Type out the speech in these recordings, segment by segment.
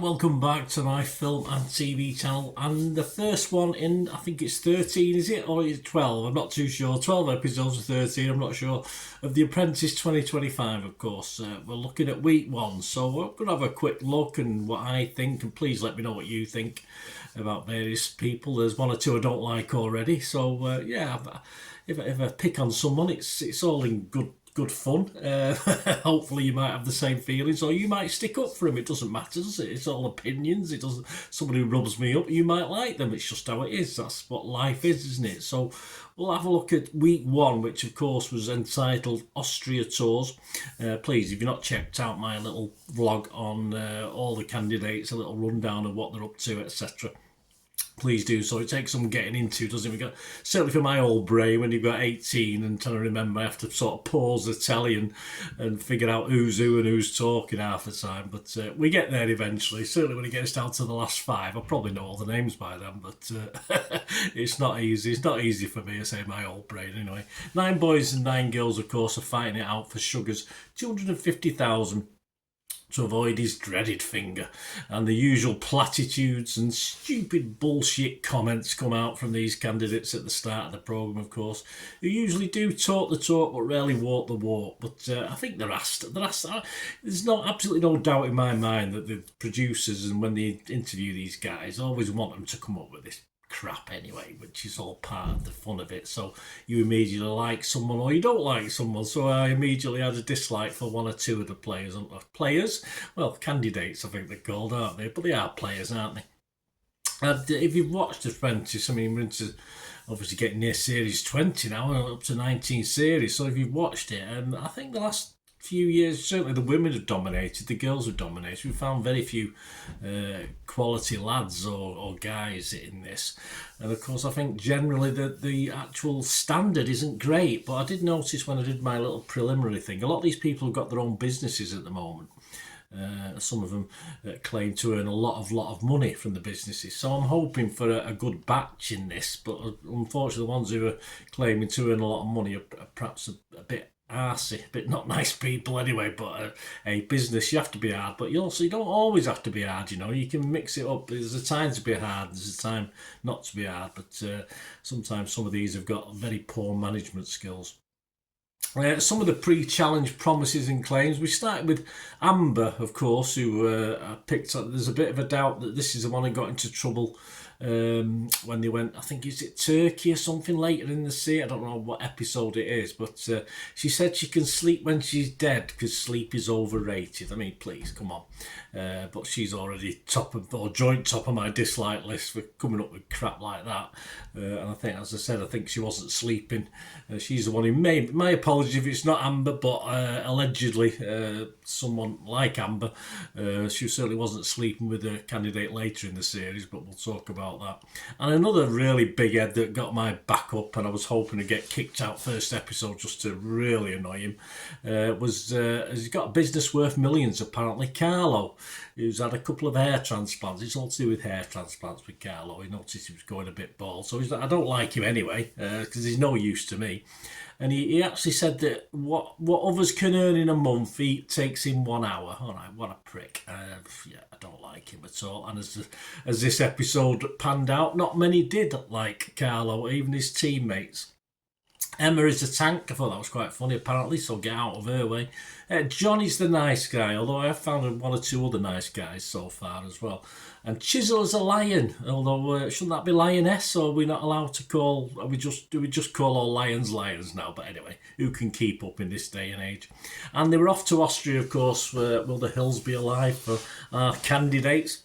welcome back to my film and TV channel, and the first one in, I think it's 13, is it? Or is it 12? I'm not too sure. 12 episodes of 13, I'm not sure, of The Apprentice 2025, of course. We're looking at week one, so we're going to have a quick look and what I think, and please let me know what you think about various people. There's one or two I don't like already, so yeah, if I pick on someone, it's all in good fun. Hopefully you might have the same feelings, or you might stick up for him. It doesn't matter, does it? It's all opinions. It doesn't. Somebody who rubs me up, you might like them. It's just how it is. That's what life is, isn't it? So we'll have a look at week one, which of course was entitled Austria Tours. Please, if you've not checked out my little vlog on all the candidates, a little rundown of what they're up to, etc., please do so. It takes some getting into, doesn't it? Certainly for my old brain, when you've got 18 and trying to remember, I have to sort of pause the telly and figure out who's who and who's talking half the time. But we get there eventually. Certainly when it gets down to the last five, I'll probably know all the names by then, but it's not easy. It's not easy for me, I say, my old brain anyway. 9 boys and 9 girls, of course, are fighting it out for Sugar's 250,000 to avoid his dreaded finger, and the usual platitudes and stupid bullshit comments come out from these candidates at the start of the programme, of course, who usually do talk the talk but rarely walk the walk. But I think they're asked. There's absolutely no doubt in my mind that the producers, and when they interview these guys, always want them to come up with this crap anyway, which is all part of the fun of it. So you immediately like someone or you don't like someone. So I immediately had a dislike for one or two of the players. Well, candidates I think they're called, aren't they? But they are players, aren't they? And if you've watched Apprentice, I mean, we're into obviously getting near series 20 now, up to 19 series. So if you've watched it, I think the last few years, certainly the women have dominated, the girls have dominated. We found very few quality lads or guys in this, and of course I think generally the actual standard isn't great. But I did notice when I did my little preliminary thing, a lot of these people have got their own businesses at the moment. Some of them claim to earn a lot of money from the businesses, so I'm hoping for a good batch in this. But unfortunately the ones who are claiming to earn a lot of money are perhaps a bit arsey, but not nice people anyway. But a business, you have to be hard, but you don't always have to be hard, you know. You can mix it up. There's a time to be hard, there's a time not to be hard, but sometimes some of these have got very poor management skills. Some of the pre-challenge promises and claims. We started with Amber, of course, who picked up. There's a bit of a doubt that this is the one who got into trouble when they went, I think, is it Turkey or something later in the sea? I don't know what episode it is, but she said she can sleep when she's dead because sleep is overrated. I mean, please, come on. But she's already joint top of my dislike list for coming up with crap like that. And I think, as I said, I think she wasn't sleeping. She's the one who made, my apology if it's not Amber, but allegedly someone like Amber, she certainly wasn't sleeping with a candidate later in the series, but we'll talk about that. And another really big head that got my back up, and I was hoping to get kicked out first episode just to really annoy him, he's got a business worth millions apparently, Carlo, who's had a couple of hair transplants. It's all to do with hair transplants with Carlo. He noticed he was going a bit bald, so I don't like him anyway, because he's no use to me. And he actually said that what others can earn in a month, he takes in 1 hour. All right, what a prick. Yeah, I don't like him at all. And as this episode panned out, not many did like Carlo, even his teammates. Emma is a tank. I thought that was quite funny, apparently, so get out of her way. Johnny's the nice guy, although I have found one or two other nice guys so far as well. And Chisel is a lion, although shouldn't that be lioness, or are we not allowed to call, do we just call all lions now? But anyway, who can keep up in this day and age? And they were off to Austria, of course. Will the hills be alive for our candidates?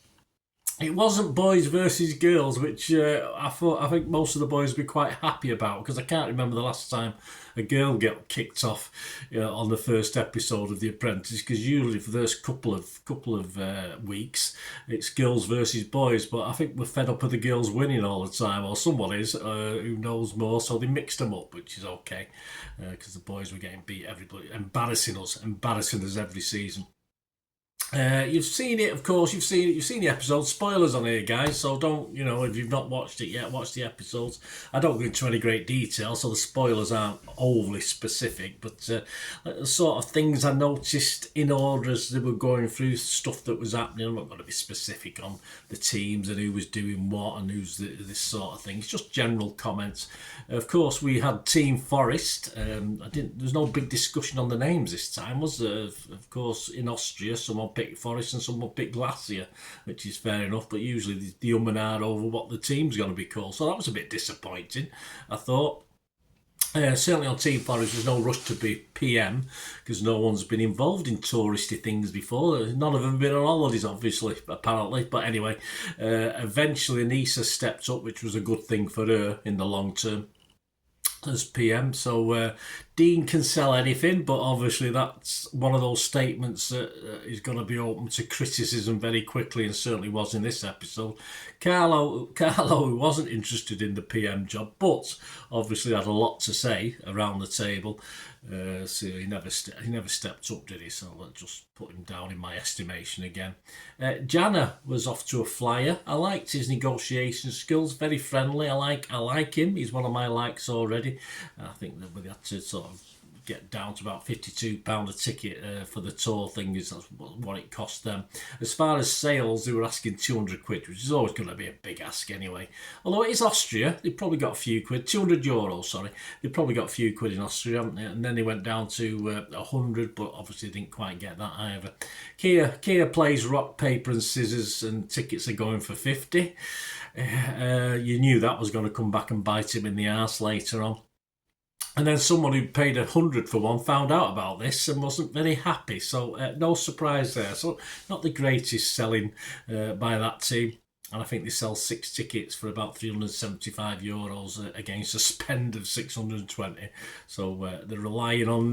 It wasn't boys versus girls, which I think most of the boys would be quite happy about, because I can't remember the last time a girl got kicked off on the first episode of The Apprentice, because usually for those couple of weeks it's girls versus boys. But I think we're fed up with the girls winning all the time, or someone is who knows more, so they mixed them up, which is okay, because the boys were getting beat, everybody embarrassing us every season. You've seen it, of course. You've seen the episodes. Spoilers on here, guys. So don't, if you've not watched it yet, watch the episodes. I don't go into any great detail, so the spoilers aren't overly specific. But the sort of things I noticed in order as they were going through stuff that was happening. I'm not going to be specific on the teams and who was doing what and who's this sort of thing. It's just general comments. Of course, we had Team Forest. There's no big discussion on the names this time, was there? Of course, in Austria, someone picked Forest and someone picked Glacier, which is fair enough, but usually the and ah over what the team's going to be called, so that was a bit disappointing, I thought. Certainly on Team Forest, there's no rush to be PM because no one's been involved in touristy things before. None of them have been on holidays, obviously, apparently. But anyway, eventually Anissa stepped up, which was a good thing for her in the long term as PM. So Dean can sell anything, but obviously that's one of those statements that is going to be open to criticism very quickly, and certainly was in this episode. Carlo, who wasn't interested in the PM job, but obviously had a lot to say around the table. So he never stepped up, did he? So let's just put him down in my estimation again. Jana was off to a flyer. I liked his negotiation skills, very friendly. I like him. He's one of my likes already. I think that we had to sort of get down to about £52 a ticket for the tour thing, is that's what it cost them. As far as sales, they were asking 200 quid, which is always going to be a big ask anyway. Although it is Austria, they probably got a few quid, €200, sorry. They probably got a few quid in Austria, haven't they? And then they went down to 100, but obviously didn't quite get that either. Kia plays rock, paper and scissors, and tickets are going for 50. You knew that was going to come back and bite him in the arse later on. And then someone who paid 100 for one found out about this and wasn't very happy. So no surprise there. So not the greatest selling by that team. And I think they sell 6 tickets for about €375 against a spend of 620. So they're relying on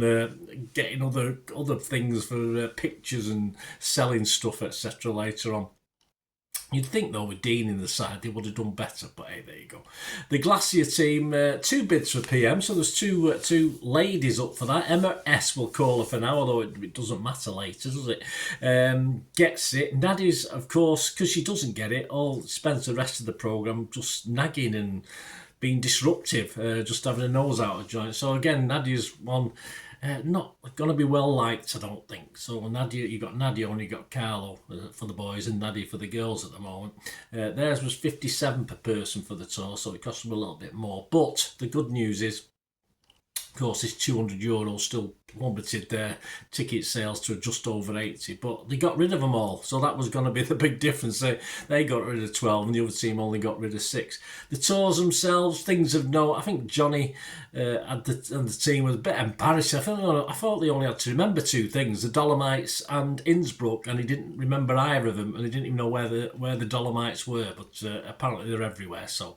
getting other things for pictures and selling stuff, etc. later on. You'd think, though, with Dean in the side, they would have done better, but hey, there you go. The Glacier team, 2 bids for PM, so there's two ladies up for that. Emma S, will call her for now, although it doesn't matter later, does it? Gets it. Nadia's, of course, because she doesn't get it, spends the rest of the programme just nagging and being disruptive, just having a nose out of joint. So again, Nadia's one... not going to be well liked, I don't think. So you got Nadia and you got Carlo for the boys and Nadia for the girls at the moment. Theirs was 57 per person for the tour, so it cost them a little bit more. But the good news is, of course, this €200 still plummeted their ticket sales to just over 80, but they got rid of them all, so that was going to be the big difference. They got rid of 12 and the other team only got rid of 6. The tours themselves, things of note. I think Johnny and the team was a bit embarrassing. I thought they only had to remember 2 things, the Dolomites and Innsbruck, and he didn't remember either of them, and he didn't even know where the Dolomites were, but apparently they're everywhere. So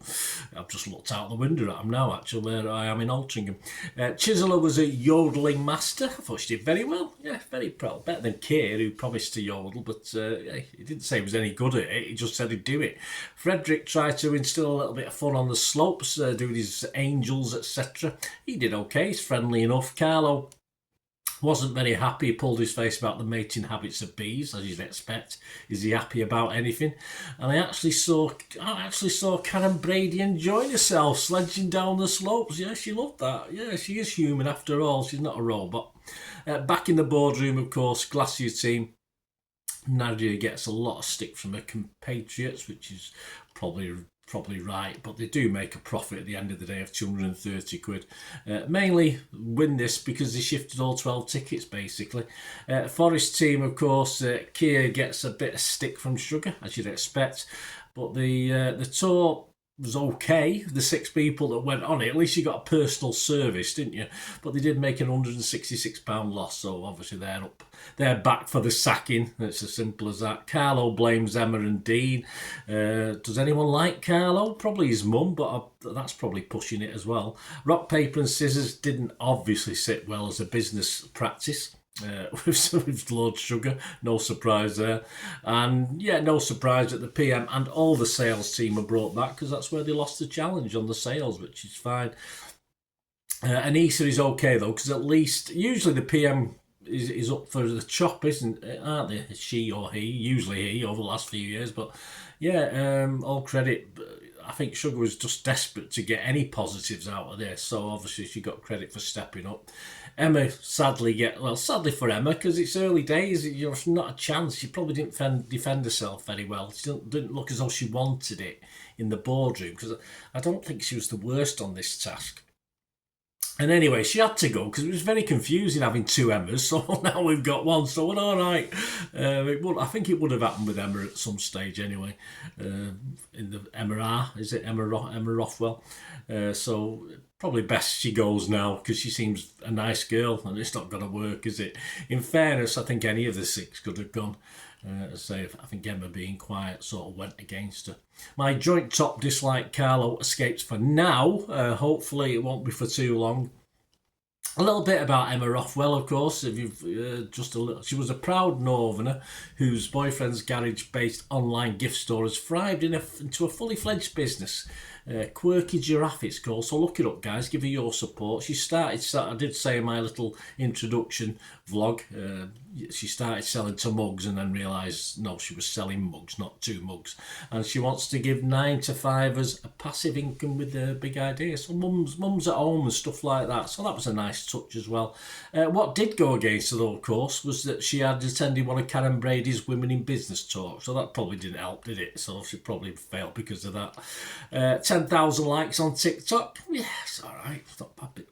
I've just looked out the window at them now, actually. There I am in Altrincham. Chiseler was a yodeling master. I thought she did very well. Yeah, very proud. Better than Keir, who promised to yodel, but he didn't say he was any good at it. He just said he'd do it. Frederick tried to instill a little bit of fun on the slopes, doing his angels, etc. He did okay. He's friendly enough. Carlo wasn't very happy. He pulled his face about the mating habits of bees, as you'd expect. Is he happy about anything? And I actually saw Karen Brady enjoying herself, sledging down the slopes. Yeah, she loved that. Yeah, she is human after all. She's not a robot. Back in the boardroom, of course, Glacier team. Nadia gets a lot of stick from her compatriots, which is probably right, but they do make a profit at the end of the day of 230 quid. Mainly win this because they shifted all 12 tickets, basically. Forest team, of course, Kia gets a bit of stick from Sugar, as you'd expect, but the tour was okay. The 6 people that went on it, at least you got a personal service, didn't you? But they did make an £166 loss, so obviously they're back for the sacking. It's as simple as that. Carlo blames Emma and Dean. Does anyone like Carlo? Probably his mum, but that's probably pushing it as well. Rock, paper and scissors didn't obviously sit well as a business practice. With Lord Sugar, no surprise there. And yeah, no surprise that the PM and all the sales team are brought back because that's where they lost the challenge on the sales, which is fine. Anissa is okay though, because at least usually the PM is up for the chop, aren't they? She or he, usually he, over the last few years. But yeah, all credit. I think Sugar was just desperate to get any positives out of this, so obviously she got credit for stepping up. Emma sadly for Emma, because it's early days, not a chance. She probably didn't defend herself very well. She didn't look as though she wanted it in the boardroom, because I don't think she was the worst on this task. And anyway, she had to go because it was very confusing having two Emmas. So now we've got one. So we're all right. I think it would have happened with Emma at some stage anyway. In the Emma, is it Emma Rothwell? So probably best she goes now because she seems a nice girl and it's not going to work, is it? In fairness, I think any of the six could have gone. I think Emma being quiet sort of went against her. My joint top dislike, Carlo, escapes for now. Hopefully it won't be for too long. A little bit about Emma Rothwell, of course. If you've she was a proud Northerner whose boyfriend's garage-based online gift store has thrived into a fully fledged business. Quirky Giraffe it's called, so look it up, guys. Give her your support. I did say in my little introduction vlog, she started selling to mugs and then realised no, she was selling mugs, not two mugs, and she wants to give 9-to-5ers a passive income with a big idea. So mums at home and stuff like that. So that was a nice touch as well. What did go against her though, of course, was that she had attended one of Karen Brady's Women in Business talks, so that probably didn't help, did it? So she probably failed because of that. 10,000 likes on TikTok. Yeah, it's all right. It's not bad.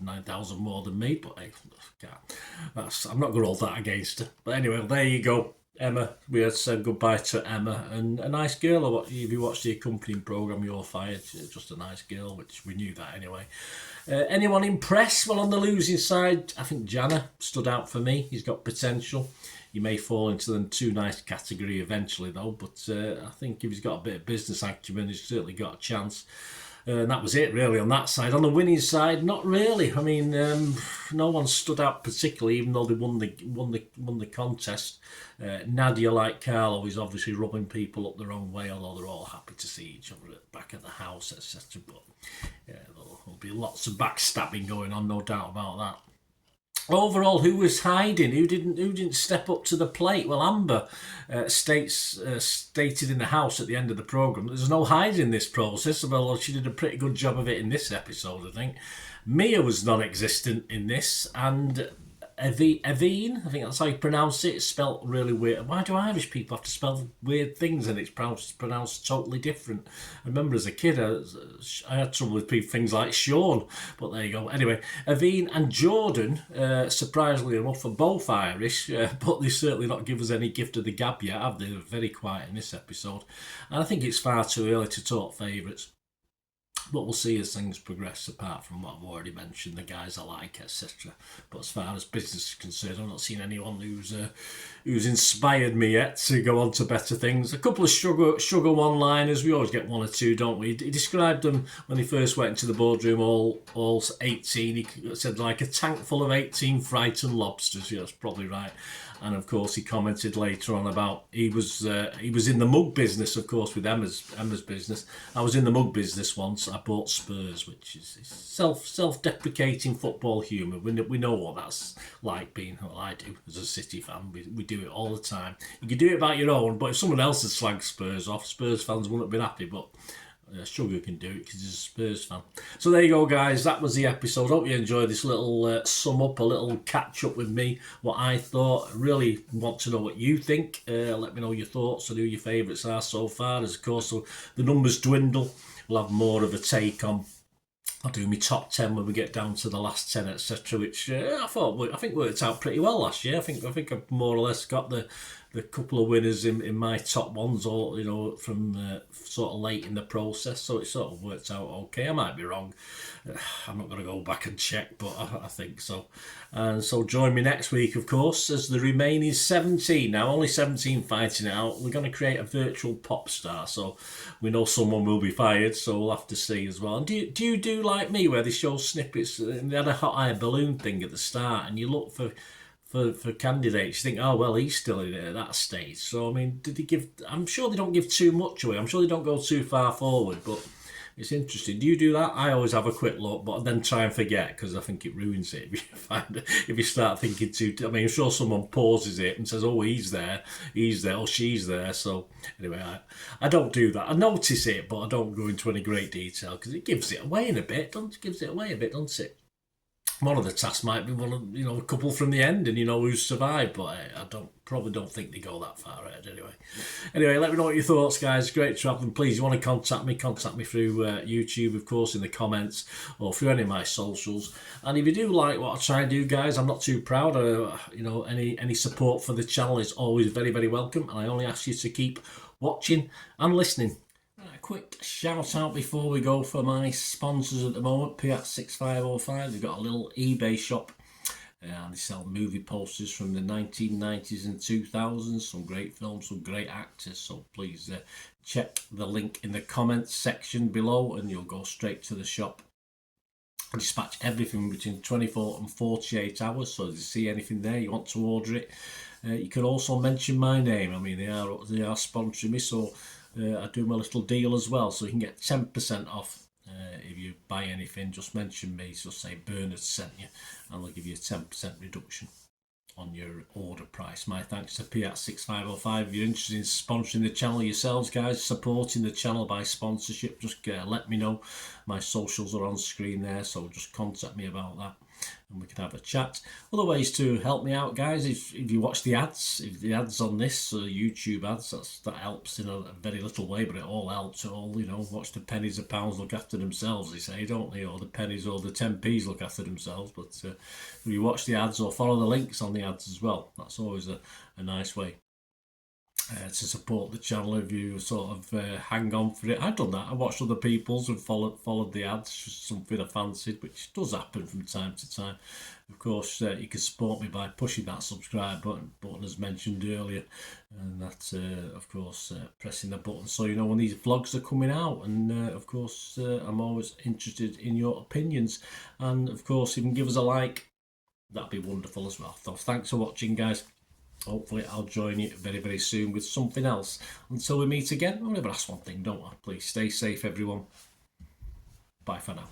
9,000 more than me, but hey, I'm not going to hold that against her. But anyway, there you go. Emma, we had said goodbye to Emma, and a nice girl. If you watched the accompanying programme, You're Fired, she's just a nice girl, which we knew that anyway. Anyone impressed? Well, on the losing side, I think Jana stood out for me. He's got potential. He may fall into the too nice category eventually, though, but I think if he's got a bit of business acumen, he's certainly got a chance. And that was it, really, on that side. On the winning side, not really. I mean, no one stood out particularly, even though they won the contest. Nadia, like Carlo, is obviously rubbing people up the wrong way, although they're all happy to see each other back at the house, etc. But yeah, there'll be lots of backstabbing going on, no doubt about that. Overall, who was hiding? Who didn't step up to the plate? Well, Amber stated in the house at the end of the programme there's no hiding in this process. Well, she did a pretty good job of it in this episode, I think. Mia was non-existent in this, and Evine, I think that's how you pronounce it. It's spelt really weird. Why do Irish people have to spell weird things and it's pronounced totally different? I remember as a kid, I had trouble with things like Sean, but there you go. Anyway, Evine and Jordan, surprisingly enough, are both Irish, but they certainly not give us any gift of the gab yet, have they? They're very quiet in this episode. And I think it's far too early to talk favourites. But we'll see as things progress, apart from what I've already mentioned, the guys I like, etc. But as far as business is concerned, I've not seen anyone who's inspired me yet to go on to better things. A couple of sugar one-liners, we always get one or two, don't we? He described them when he first went into the boardroom, all 18. He said like a tank full of 18 frightened lobsters. Yeah, that's probably right. And of course, he commented later on about he was in the mug business, of course, with Emma's business. I was in the mug business once. I bought Spurs, which is self-deprecating football humour. We know what that's like being. Well, I do as a City fan. We do it all the time. You can do it about your own, but if someone else had slagged Spurs off, Spurs fans wouldn't have been happy. But Sugar can do it because he's a Spurs fan. So there you go, guys. That was the episode. Hope you enjoyed this little sum up, a little catch up with me, what I thought. I really want to know what you think. Let me know your thoughts and who your favourites are so far. As of course, so the numbers dwindle, we'll have more of a take on. I'll do my top 10 when we get down to the last 10, etc. Which I think worked out pretty well last year. I think I've more or less got the couple of winners in my top ones, or from sort of late in the process. So it sort of worked out okay. I might be wrong. I'm not going to go back and check, but I think so. And so join me next week, of course, as the remaining 17. Now only 17 fighting it out. We're going to create a virtual pop star, so we know someone will be fired. So we'll have to see as well. And do you do like me, where they show snippets? They had a hot air balloon thing at the start, and you look for candidates, you think, oh well, he's still in it at that stage. So I mean, did they give? I'm sure they don't give too much away. I'm sure they don't go too far forward, but It's interesting. Do you do that? I always have a quick look, but then try and forget because I think it ruins it if you start thinking too. I mean, I'm sure someone pauses it and says, "Oh, he's there, or she's there." So anyway, I don't do that. I notice it, but I don't go into any great detail because it gives it away in a bit. Gives it away a bit, doesn't it? One of the tasks might be one of a couple from the end, and who's survived. But I probably don't think they go that far ahead anyway. Anyway, let me know what your thoughts, guys. Great to have them. Please, you want to contact me through YouTube, of course, in the comments or through any of my socials. And if you do like what I try and do, guys, I'm not too proud. Any support for the channel is always very, very welcome, and I only ask you to keep watching and listening. A quick shout out before we go for my sponsors at the moment. Fiat6505, they've got a little eBay shop and they sell movie posters from the 1990s and 2000s, some great films, some great actors, so please check the link in the comments section below and you'll go straight to the shop. I dispatch everything between 24 and 48 hours, so if you see anything there you want to order it, you can also mention my name. I mean, they are sponsoring me, so I do my little deal as well, so you can get 10% off if you buy anything. Just mention me, so say Bernard sent you, and they'll give you a 10% reduction on your order price. My thanks to Fiat6505. If you're interested in sponsoring the channel yourselves, guys, supporting the channel by sponsorship, just let me know. My socials are on screen there, so just contact me about that and we can have a chat. Other ways to help me out, guys, if you watch the ads, if the ads on this YouTube ads, that helps in a very little way, but it all helps. It all, watch the pennies and pounds look after themselves, they say, don't they? Or the pennies or the 10p's look after themselves. But if you watch the ads or follow the links on the ads as well, that's always a nice way to support the channel. If you sort of hang on for it, I've done that. I watched other people's and followed the ads, just something I fancied, which does happen from time to time. Of course, you can support me by pushing that subscribe button as mentioned earlier, and that's of course pressing the button so you know when these vlogs are coming out. And of course I'm always interested in your opinions, and of course if you can give us a like, that'd be wonderful as well. So thanks for watching, guys. Hopefully I'll join you very, very soon with something else. Until we meet again, I'll never ask one thing, don't I? Please stay safe, everyone. Bye for now.